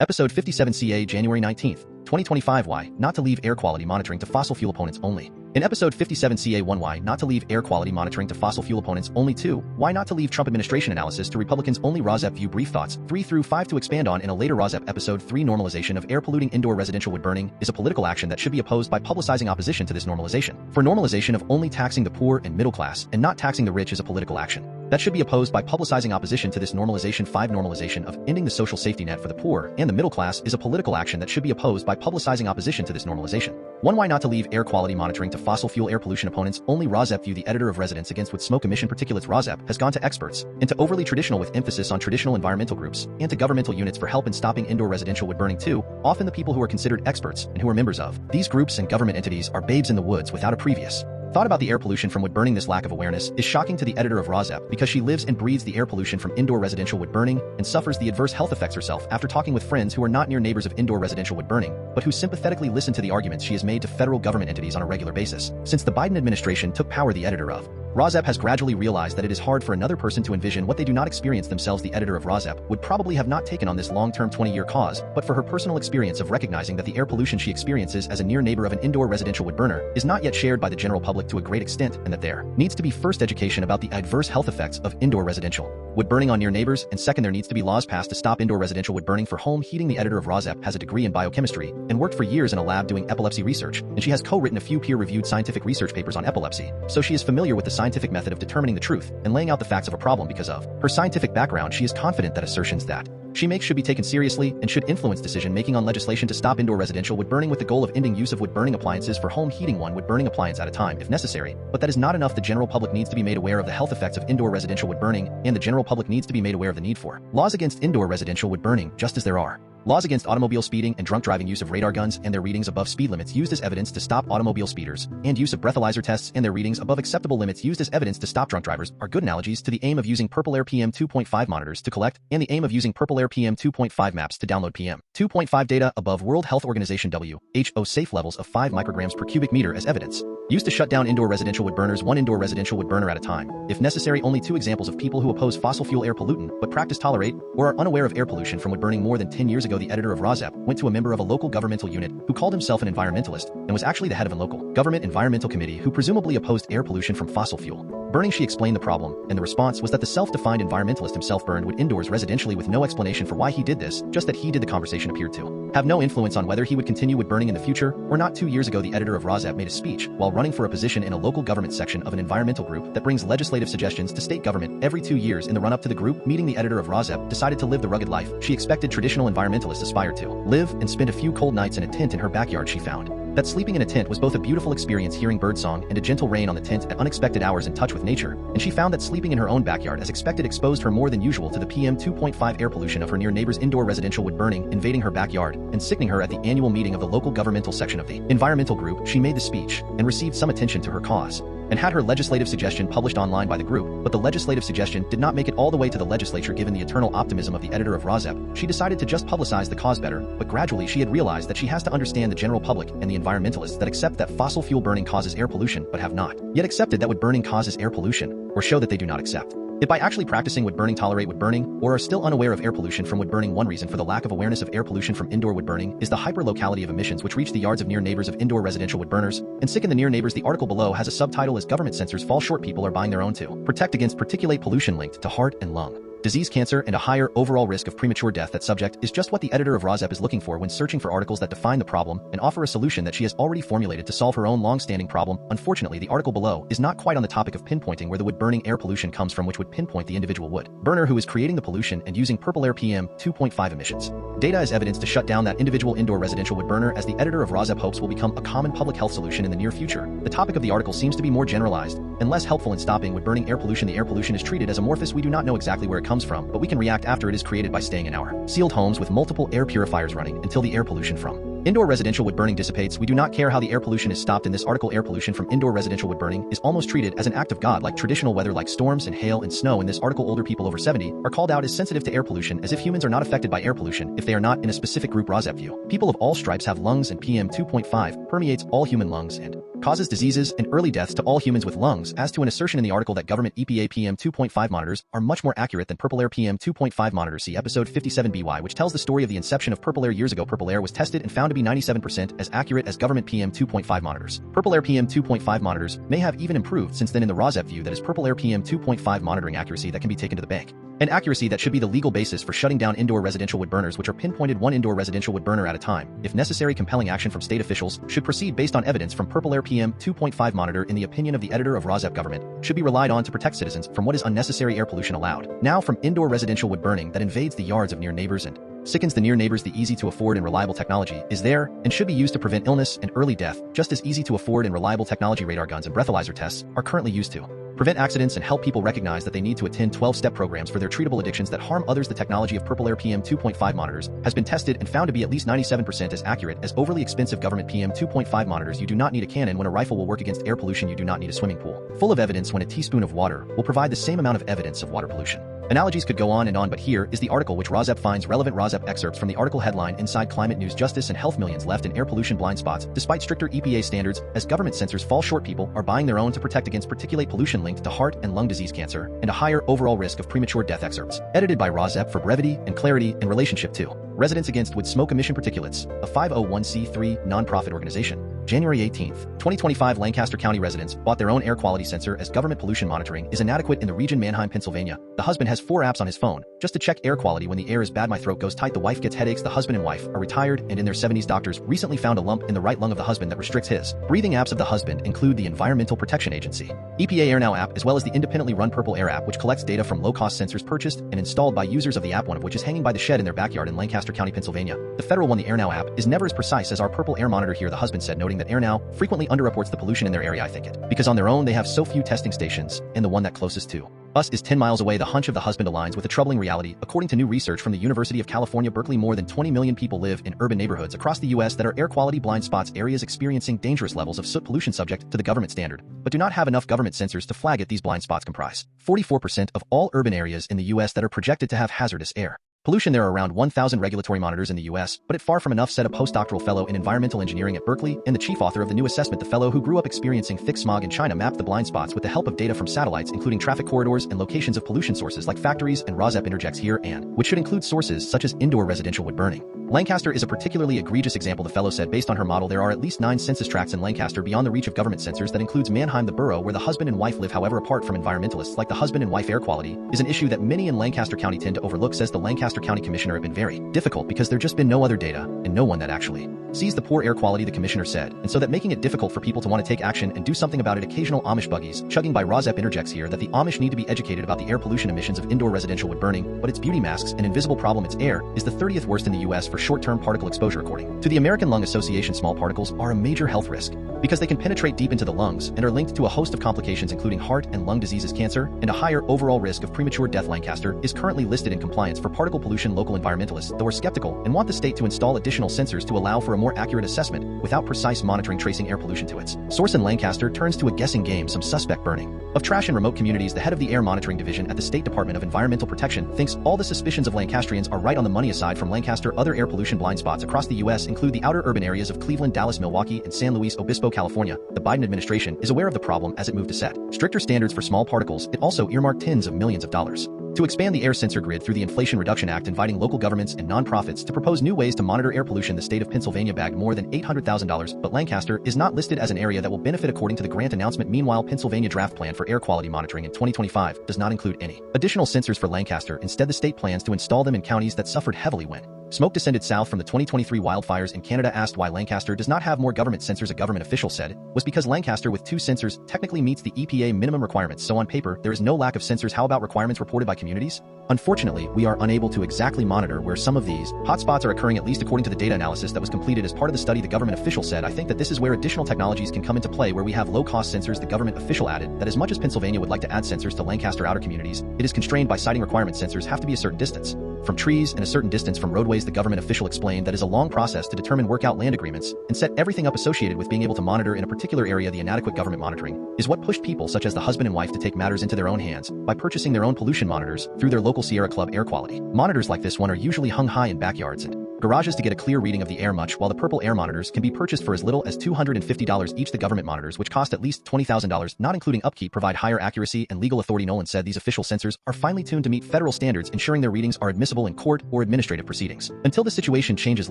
Episode 57 CA January 19th, 2025 Why not to leave air quality monitoring to fossil fuel opponents only. In episode 57 CA 1 Why not to leave air quality monitoring to fossil fuel opponents only. 2 Why not to leave Trump administration analysis to Republicans only. RAWSEP View Brief thoughts 3 through 5 to expand on in a later RAWSEP episode. 3 Normalization of air polluting indoor residential wood burning is a political action that should be opposed by publicizing opposition to this normalization. For normalization of only taxing the poor and middle class and not taxing the rich is a political action that should be opposed by publicizing opposition to this normalization. 5 Normalization of ending the social safety net for the poor and the middle class is a political action that should be opposed by publicizing opposition to this normalization. 1 Why not to leave air quality monitoring to fossil fuel air pollution opponents only. RAWSEP View, the editor of Residents Against Wood Smoke Emission Particulates. RAWSEP has gone to experts and to overly traditional with emphasis on traditional environmental groups and to governmental units for help in stopping indoor residential wood burning. 2 Often the people who are considered experts and who are members of these groups and government entities are babes in the woods without a previous thought about the air pollution from wood burning. This lack of awareness is shocking to the editor of RAWSEP because she lives and breathes the air pollution from indoor residential wood burning and suffers the adverse health effects herself after talking with friends who are not near neighbors of indoor residential wood burning, but who sympathetically listen to the arguments she has made to federal government entities on a regular basis. Since the Biden administration took power, the editor of RAWSEP has gradually realized that it is hard for another person to envision what they do not experience themselves. The editor of RAWSEP would probably have not taken on this long-term 20-year cause, but for her personal experience of recognizing that the air pollution she experiences as a near neighbor of an indoor residential wood burner is not yet shared by the general public to a great extent, and that there needs to be first education about the adverse health effects of indoor residential wood burning on near neighbors, and second, there needs to be laws passed to stop indoor residential wood burning for home heating. The editor of RAWSEP has a degree in biochemistry and worked for years in a lab doing epilepsy research, and she has co-written a few peer-reviewed scientific research papers on epilepsy, so she is familiar with the scientific method of determining the truth and laying out the facts of a problem. Because of her scientific background, she is confident that assertions that she makes should be taken seriously and should influence decision-making on legislation to stop indoor residential wood burning with the goal of ending use of wood burning appliances for home heating, one wood burning appliance at a time if necessary. But that is not enough. The general public needs to be made aware of the health effects of indoor residential wood burning, and the general public needs to be made aware of the need for laws against indoor residential wood burning, just as there are laws against automobile speeding and drunk driving, use of radar guns and their readings above speed limits used as evidence to stop automobile speeders, and use of breathalyzer tests and their readings above acceptable limits used as evidence to stop drunk drivers are good analogies to the aim of using purple air PM 2.5 monitors to collect and the aim of using purple air PM 2.5 maps to download PM 2.5 data above World Health Organization WHO safe levels of 5 micrograms per cubic meter as evidence used to shut down indoor residential wood burners, one indoor residential wood burner at a time. If necessary, only 2 examples of people who oppose fossil fuel air pollutant but practice, tolerate, or are unaware of air pollution from wood burning. More than 10 years ago, the editor of RAWSEP went to a member of a local governmental unit who called himself an environmentalist and was actually the head of a local government environmental committee who presumably opposed air pollution from fossil fuel burning. She explained the problem, and the response was that the self-defined environmentalist himself burned wood indoors residentially with no explanation for why he did this, just that he did. The conversation appeared to have no influence on whether he would continue wood burning in the future or not. 2 years ago, the editor of RAWSEP made a speech while running for a position in a local government section of an environmental group that brings legislative suggestions to state government every 2 years. In the run-up to the group meeting, the editor of RAWSEP decided to live the rugged life she expected traditional environmentalists aspire to live and spend a few cold nights in a tent in her backyard. She found that sleeping in a tent was both a beautiful experience, hearing birdsong and a gentle rain on the tent at unexpected hours, in touch with nature, and she found that sleeping in her own backyard as expected exposed her more than usual to the PM 2.5 air pollution of her near neighbor's indoor residential wood burning invading her backyard and sickening her. At the annual meeting of the local governmental section of the environmental group, she made the speech and received some attention to her cause and had her legislative suggestion published online by the group, but the legislative suggestion did not make it all the way to the legislature. Given the eternal optimism of the editor of RAWSEP, she decided to just publicize the cause better, but gradually she had realized that she has to understand the general public and the environmentalists that accept that fossil fuel burning causes air pollution but have not yet accepted that wood burning causes air pollution, or show that they do not accept it by actually practicing wood burning, tolerate wood burning, or are still unaware of air pollution from wood burning. One reason for the lack of awareness of air pollution from indoor wood burning is the hyper-locality of emissions which reach the yards of near neighbors of indoor residential wood burners and sicken the near neighbors. The article below has a subtitle as "Government Sensors Fall Short, People Are Buying Their Own to Protect Against Particulate Pollution Linked to Heart and Lung Disease, Cancer, and a Higher Overall Risk of Premature Death." That subject is just what the editor of RAWSEP is looking for when searching for articles that define the problem and offer a solution that she has already formulated to solve her own long-standing problem. Unfortunately, the article below is not quite on the topic of pinpointing where the wood burning air pollution comes from, which would pinpoint the individual wood burner who is creating the pollution and using purple air PM 2.5 emissions data as evidence to shut down that individual indoor residential wood burner, as the editor of RAWSEP hopes will become a common public health solution in the near future. The topic of the article seems to be more generalized and less helpful in stopping wood burning air pollution. The air pollution is treated as amorphous. We do not know exactly where it comes from, but we can react after it is created by staying in our sealed homes with multiple air purifiers running until the air pollution from Indoor residential wood burning dissipates. We do not care how the air pollution is stopped. In this article, air pollution from indoor residential wood burning is almost treated as an act of God, like traditional weather like storms and hail and snow. In this article, older people over 70 are called out as sensitive to air pollution, as if humans are not affected by air pollution if they are not in a specific group. RAWSEP View. People of all stripes have lungs, and PM 2.5 permeates all human lungs and causes diseases and early deaths to all humans with lungs. As to an assertion in the article that government EPA PM 2.5 monitors are much more accurate than purple air PM 2.5 monitors, see episode 57 BY, which tells the story of the inception of purple air years ago. Purple air was tested and found to be 97% as accurate as government PM 2.5 monitors. Purple air PM 2.5 monitors may have even improved since then in the RAWSEP View. That is purple air PM 2.5 monitoring accuracy that can be taken to the bank. An accuracy that should be the legal basis for shutting down indoor residential wood burners, which are pinpointed one indoor residential wood burner at a time. If necessary, compelling action from state officials should proceed based on evidence from purple air PM 2.5 monitor. In the opinion of the editor of RAWSEP, government should be relied on to protect citizens from what is unnecessary air pollution allowed now from indoor residential wood burning that invades the yards of near neighbors and sickens the near neighbors. The easy to afford and reliable technology is there and should be used to prevent illness and early death, just as easy to afford and reliable technology radar guns and breathalyzer tests are currently used to prevent accidents and help people recognize that they need to attend 12-step programs for their treatable addictions that harm others. The technology of purple air PM 2.5 monitors has been tested and found to be at least 97% as accurate as overly expensive government PM 2.5 monitors. You do not need a cannon when a rifle will work against air pollution. You do not need a swimming pool full of evidence when a teaspoon of water will provide the same amount of evidence of water pollution. Analogies could go on and on, but here is the article which RAWSEP finds relevant. RAWSEP excerpts from the article headline: Inside Climate News, Justice and Health, Millions Left in Air Pollution Blind Spots. Despite stricter EPA standards, as government sensors fall short, people are buying their own to protect against particulate pollution linked to heart and lung disease, cancer, and a higher overall risk of premature death. Excerpts edited by RAWSEP for brevity and clarity in relationship to Residents Against Wood Smoke Emission Particulates, a 501c3 nonprofit organization. January 18, 2025, Lancaster County residents bought their own air quality sensor as government pollution monitoring is inadequate in the region. Manheim, Pennsylvania. The husband has 4 apps on his phone just to check air quality. When the air is bad, my throat goes tight. The wife gets headaches. The husband and wife are retired and in their 70s. Doctors recently found a lump in the right lung of the husband that restricts his breathing. Apps of the husband include the Environmental Protection Agency EPA AirNow app, as well as the independently run Purple Air app, which collects data from low-cost sensors purchased and installed by users of the app, one of which is hanging by the shed in their backyard in Lancaster County, Pennsylvania. The federal one, the AirNow app, is never as precise as our Purple Air monitor here, the husband said, noting that AirNow frequently underreports the pollution in their area. I think it because on their own they have so few testing stations, and the one that closest to us is 10 miles away. The hunch of the husband aligns with a troubling reality. According to new research from the University of California, Berkeley, more than 20 million people live in urban neighborhoods across the U.S. that are air quality blind spots, areas experiencing dangerous levels of soot pollution subject to the government standard, but do not have enough government sensors to flag it. These blind spots comprise 44% of all urban areas in the U.S. that are projected to have hazardous air pollution. There are around 1,000 regulatory monitors in the U.S., but it far from enough, said a postdoctoral fellow in environmental engineering at Berkeley and the chief author of the new assessment. The fellow, who grew up experiencing thick smog in China, mapped the blind spots with the help of data from satellites, including traffic corridors and locations of pollution sources like factories. And RAWSEP interjects here, and which should include sources such as indoor residential wood burning. Lancaster is a particularly egregious example, the fellow said. Based on her model, there are at least 9 census tracts in Lancaster beyond the reach of government sensors. That includes Manheim, the borough where the husband and wife live. However, apart from environmentalists like the husband and wife, air quality is an issue that many in Lancaster County tend to overlook, says the Lancaster County Commissioner. It's been very difficult because there's just been no other data and no one that actually sees the poor air quality, the commissioner said, and so that making it difficult for people to want to take action and do something about it. Occasional Amish buggies chugging by. RAWSEP interjects here that the Amish need to be educated about the air pollution emissions of indoor residential wood burning, but its beauty masks an invisible problem. Its air is the 30th worst in the U.S. for short-term particle exposure, according to the American Lung Association. Small particles are a major health risk because they can penetrate deep into the lungs and are linked to a host of complications, including heart and lung diseases, cancer, and a higher overall risk of premature death. Lancaster is currently listed in compliance for particle pollution. Local environmentalists, though, are skeptical and want the state to install additional sensors to allow for a more accurate assessment without precise monitoring tracing air pollution to its source. In Lancaster turns to a guessing game. Some suspect burning of trash in remote communities. The head of the air monitoring division at the State Department of Environmental Protection thinks all the suspicions of Lancastrians are right on the money. Aside from Lancaster, other air pollution blind spots across the U.S. include the outer urban areas of Cleveland, Dallas, Milwaukee, and San Luis Obispo, California. The Biden administration is aware of the problem as it moved to set stricter standards for small particles. It also earmarked tens of millions of dollars to expand the air sensor grid through the Inflation Reduction Act, inviting local governments and nonprofits to propose new ways to monitor air pollution. The state of Pennsylvania bagged more than $800,000, but Lancaster is not listed as an area that will benefit according to the grant announcement. Meanwhile, Pennsylvania draft plan for air quality monitoring in 2025 does not include any additional sensors for Lancaster. Instead, the state plans to install them in counties that suffered heavily when smoke descended south from the 2023 wildfires in Canada. Asked why Lancaster does not have more government sensors, a government official said was because Lancaster, with 2 sensors, technically meets the EPA minimum requirements. So on paper, there is no lack of sensors. How about requirements reported by communities? Unfortunately, we are unable to exactly monitor where some of these hotspots are occurring, at least according to the data analysis that was completed as part of the study, the government official said. I think that this is where additional technologies can come into play, where we have low-cost sensors. The government official added that as much as Pennsylvania would like to add sensors to Lancaster outer communities, it is constrained by siting requirements. Sensors have to be a certain distance from trees and a certain distance from roadways. The government official explained that is a long process to determine workout land agreements and set everything up associated with being able to monitor in a particular area. The inadequate government monitoring is what pushed people such as the husband and wife to take matters into their own hands by purchasing their own pollution monitors through their local Sierra Club air quality. Monitors like this one are usually hung high in backyards and garages to get a clear reading of the air, much while the purple air monitors can be purchased for as little as $250 each. The government monitors, which cost at least $20,000, not including upkeep, provide higher accuracy and legal authority. Nolan said these official sensors are finely tuned to meet federal standards, ensuring their readings are admissible in court or administrative proceedings. Until the situation changes,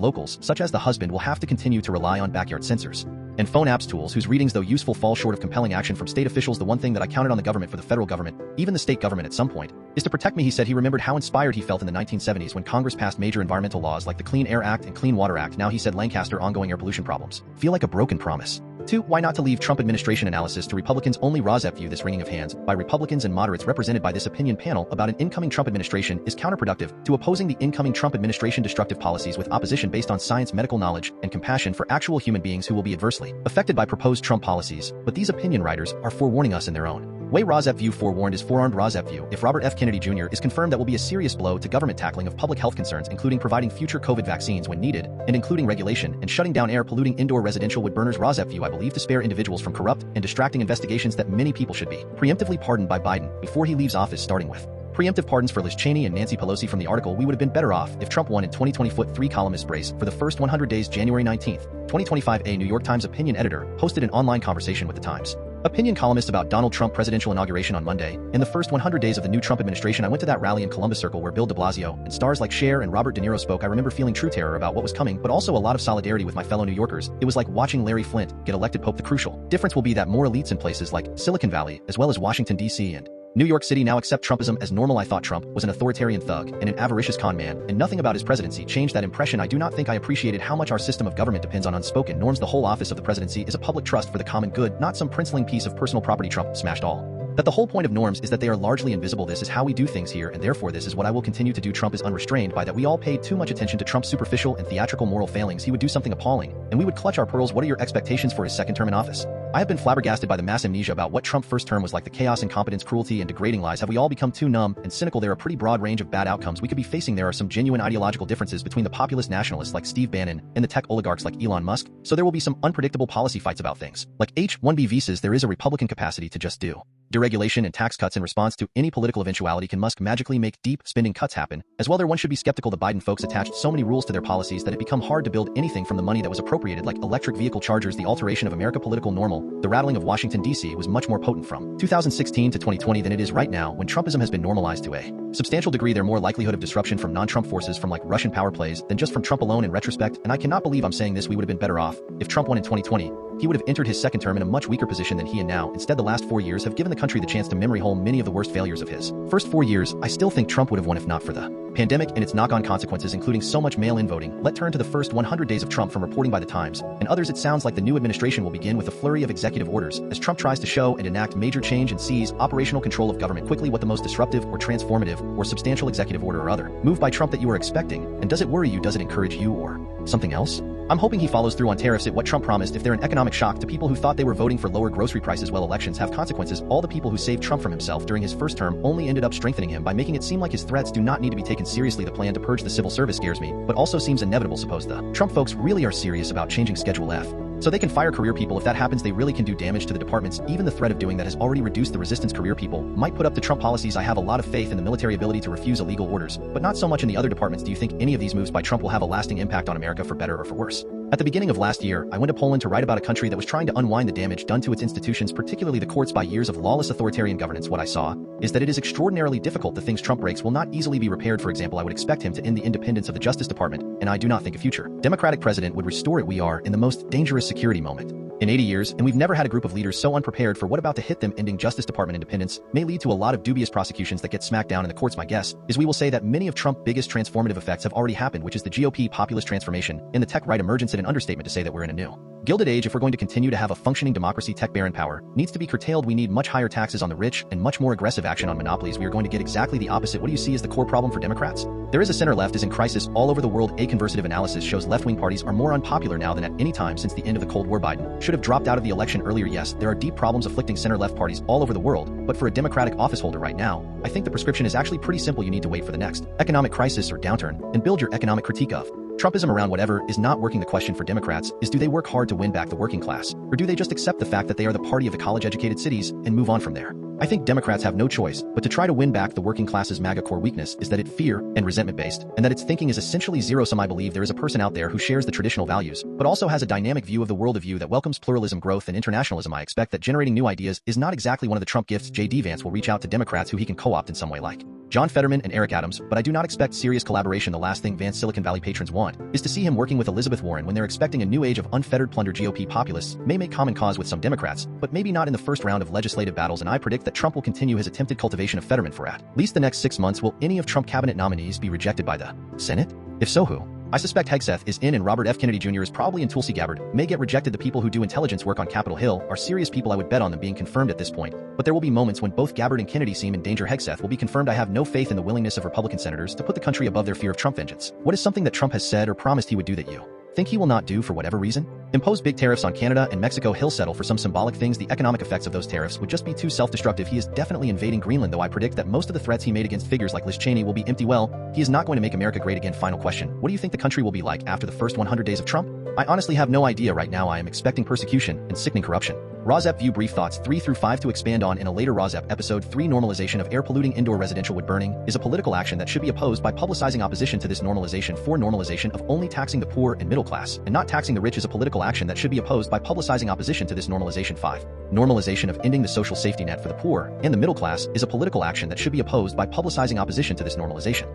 locals, such as the husband, will have to continue to rely on backyard sensors and phone apps tools whose readings, though useful, fall short of compelling action from state officials. The one thing that I counted on the government, for the federal government, even the state government at some point, is to protect me. He said he remembered how inspired he felt in the 1970s when Congress passed major environmental laws like the Clean Air Act and Clean Water Act. Now, he said, Lancaster ongoing air pollution problems feel like a broken promise. 2. Why not to leave Trump administration analysis to Republicans only. RAWSEP View. This wringing of hands by Republicans and moderates represented by this opinion panel about an incoming Trump administration is counterproductive to opposing the incoming Trump administration destructive policies with opposition based on science, medical knowledge, and compassion for actual human beings who will be adversely affected by proposed Trump policies. But these opinion writers are forewarning us in their own way. RAWSEP View forewarned is forearmed. RAWSEP View. If Robert F. Kennedy Jr. is confirmed, that will be a serious blow to government tackling of public health concerns, including providing future COVID vaccines when needed, and including regulation and shutting down air polluting indoor residential wood burners. RAWSEP View. I believe to spare individuals from corrupt and distracting investigations that many people should be preemptively pardoned by Biden before he leaves office, starting with preemptive pardons for Liz Cheney and Nancy Pelosi. From the article, we would have been better off if Trump won in 2020. 3 columnist brace for the first 100 days. January 19th, 2025. A New York Times opinion editor hosted an online conversation with the Times opinion columnist about Donald Trump presidential inauguration on Monday. In the first 100 days of the new Trump administration, I went to that rally in Columbus Circle where Bill de Blasio and stars like Cher and Robert De Niro spoke. I remember feeling true terror about what was coming, but also a lot of solidarity with my fellow New Yorkers. It was like watching Larry Flynt get elected Pope. The crucial difference will be that more elites in places like Silicon Valley, as well as Washington, D.C. and New York City, now accept Trumpism as normal. I thought Trump was an authoritarian thug and an avaricious con man, and nothing about his presidency changed that impression. I do not think I appreciated how much our system of government depends on unspoken norms. The whole office of the presidency is a public trust for the common good, not some princeling piece of personal property. Trump smashed all that. The whole point of norms is that they are largely invisible. This is how we do things here, and therefore this is what I will continue to do. Trump is unrestrained by that. We all paid too much attention to Trump's superficial and theatrical moral failings. He would do something appalling, and we would clutch our pearls. What are your expectations for his second term in office? I have been flabbergasted by the mass amnesia about what Trump's first term was like. The chaos, incompetence, cruelty, and degrading lies. Have we all become too numb and cynical? There are a pretty broad range of bad outcomes we could be facing. There are some genuine ideological differences between the populist nationalists like Steve Bannon and the tech oligarchs like Elon Musk, so there will be some unpredictable policy fights about things like H-1B visas. There is a Republican capacity to just do deregulation and tax cuts in response to any political eventuality. Can Musk magically make deep spending cuts happen? As well, there one should be skeptical. The Biden folks attached so many rules to their policies that it become hard to build anything from the money that was appropriated, like electric vehicle chargers. The alteration of America political normal, the rattling of Washington, D.C. was much more potent from 2016 to 2020 than it is right now, when Trumpism has been normalized to a substantial degree. There more likelihood of disruption from non-Trump forces, from like Russian power plays, than just from Trump alone. In retrospect, and I cannot believe I'm saying this, we would have been better off if Trump won in 2020. He would have entered his second term in a much weaker position than he and now. Instead, the last 4 years have given the country the chance to memory hole many of the worst failures of his first 4 years. I still think Trump would have won if not for the pandemic and its knock-on consequences, including so much mail-in voting. Let's turn to the first 100 days of Trump. From reporting by the Times and others, it sounds like the new administration will begin with a flurry of executive orders as Trump tries to show and enact major change and seize operational control of government quickly. What the most disruptive or transformative or substantial executive order or other move by Trump that you are expecting? And does it worry you? Does it encourage you, or something else? I'm hoping he follows through on tariffs. What Trump promised, if they're an economic shock to people who thought they were voting for lower grocery prices. Well, elections have consequences. All the people who saved Trump from himself during his first term only ended up strengthening him by making it seem like his threats do not need to be taken seriously. The plan to purge the civil service scares me, but also seems inevitable. Suppose the Trump folks really are serious about changing Schedule F so they can fire career people. If that happens, they really can do damage to the departments. Even the threat of doing that has already reduced the resistance career people might put up to Trump policies. I have a lot of faith in the military ability to refuse illegal orders, but not so much in the other departments. Do you think any of these moves by Trump will have a lasting impact on America, for better or for worse? At the beginning of last year, I went to Poland to write about a country that was trying to unwind the damage done to its institutions, particularly the courts, by years of lawless authoritarian governance. What I saw is that it is extraordinarily difficult. The things Trump breaks will not easily be repaired. For example, I would expect him to end the independence of the Justice Department, and I do not think a future Democratic president would restore it. We are in the most dangerous security moment in 80 years, and we've never had a group of leaders so unprepared for what about to hit them. Ending Justice Department independence may lead to a lot of dubious prosecutions that get smacked down in the courts. My guess is we will say that many of Trump's biggest transformative effects have already happened, which is the GOP populist transformation and the tech right emergence. At an understatement to say that we're in a new Gilded Age, if we're going to continue to have a functioning democracy, tech baron power needs to be curtailed. We need much higher taxes on the rich and much more aggressive action on monopolies. We are going to get exactly the opposite. What do you see as the core problem for Democrats? There is a center-left is in crisis all over the world. A conversative analysis shows left-wing parties are more unpopular now than at any time since the end of the Cold War. Biden should have dropped out of the election earlier. Yes, there are deep problems afflicting center-left parties all over the world, but for a Democratic officeholder right now, I think the prescription is actually pretty simple. You need to wait for the next economic crisis or downturn and build your economic critique of Trumpism around whatever is not working. The question for Democrats is, do they work hard to win back the working class, or do they just accept the fact that they are the party of the college-educated cities and move on from there? I think Democrats have no choice but to try to win back the working class's MAGA core weakness is that it's fear and resentment-based, and that its thinking is essentially zero-sum. I believe there is a person out there who shares the traditional values, but also has a dynamic view of the world, a view that welcomes pluralism, growth, and internationalism. I expect that generating new ideas is not exactly one of the Trump gifts. J.D. Vance will reach out to Democrats who he can co-opt in some way, like John Fetterman and Eric Adams, but I do not expect serious collaboration. The last thing Vance Silicon Valley patrons want is to see him working with Elizabeth Warren when they're expecting a new age of unfettered plunder. GOP populists may make common cause with some Democrats, but maybe not in the first round of legislative battles, and I predict that Trump will continue his attempted cultivation of Fetterman for at least the next 6 months. Will any of Trump cabinet nominees be rejected by the Senate? If so, who? I suspect Hegseth is in and Robert F. Kennedy Jr. is probably in. Tulsi Gabbard may get rejected. The people who do intelligence work on Capitol Hill are serious people. I would bet on them being confirmed at this point, but there will be moments when both Gabbard and Kennedy seem in danger. Hegseth will be confirmed. I have no faith in the willingness of Republican senators to put the country above their fear of Trump vengeance. What is something that Trump has said or promised he would do that you think he will not do for whatever reason? Impose big tariffs on Canada and Mexico. He'll settle for some symbolic things. The economic effects of those tariffs would just be too self-destructive. He is definitely invading Greenland, though I predict that most of the threats he made against figures like Liz Cheney will be empty. Well, he is not going to make America great again. Final question. What do you think the country will be like after the first 100 days of Trump? I honestly have no idea right now. I am expecting persecution and sickening corruption. RAWSEP View Brief thoughts 3 through 5 to expand on in a later RAWSEP episode. 3. Normalization of air polluting indoor residential wood burning is a political action that should be opposed by publicizing opposition to this normalization. 4. Normalization of only taxing the poor and middle class and not taxing the rich is a political action that should be opposed by publicizing opposition to this normalization. 5. Normalization of ending the social safety net for the poor and the middle class is a political action that should be opposed by publicizing opposition to this normalization.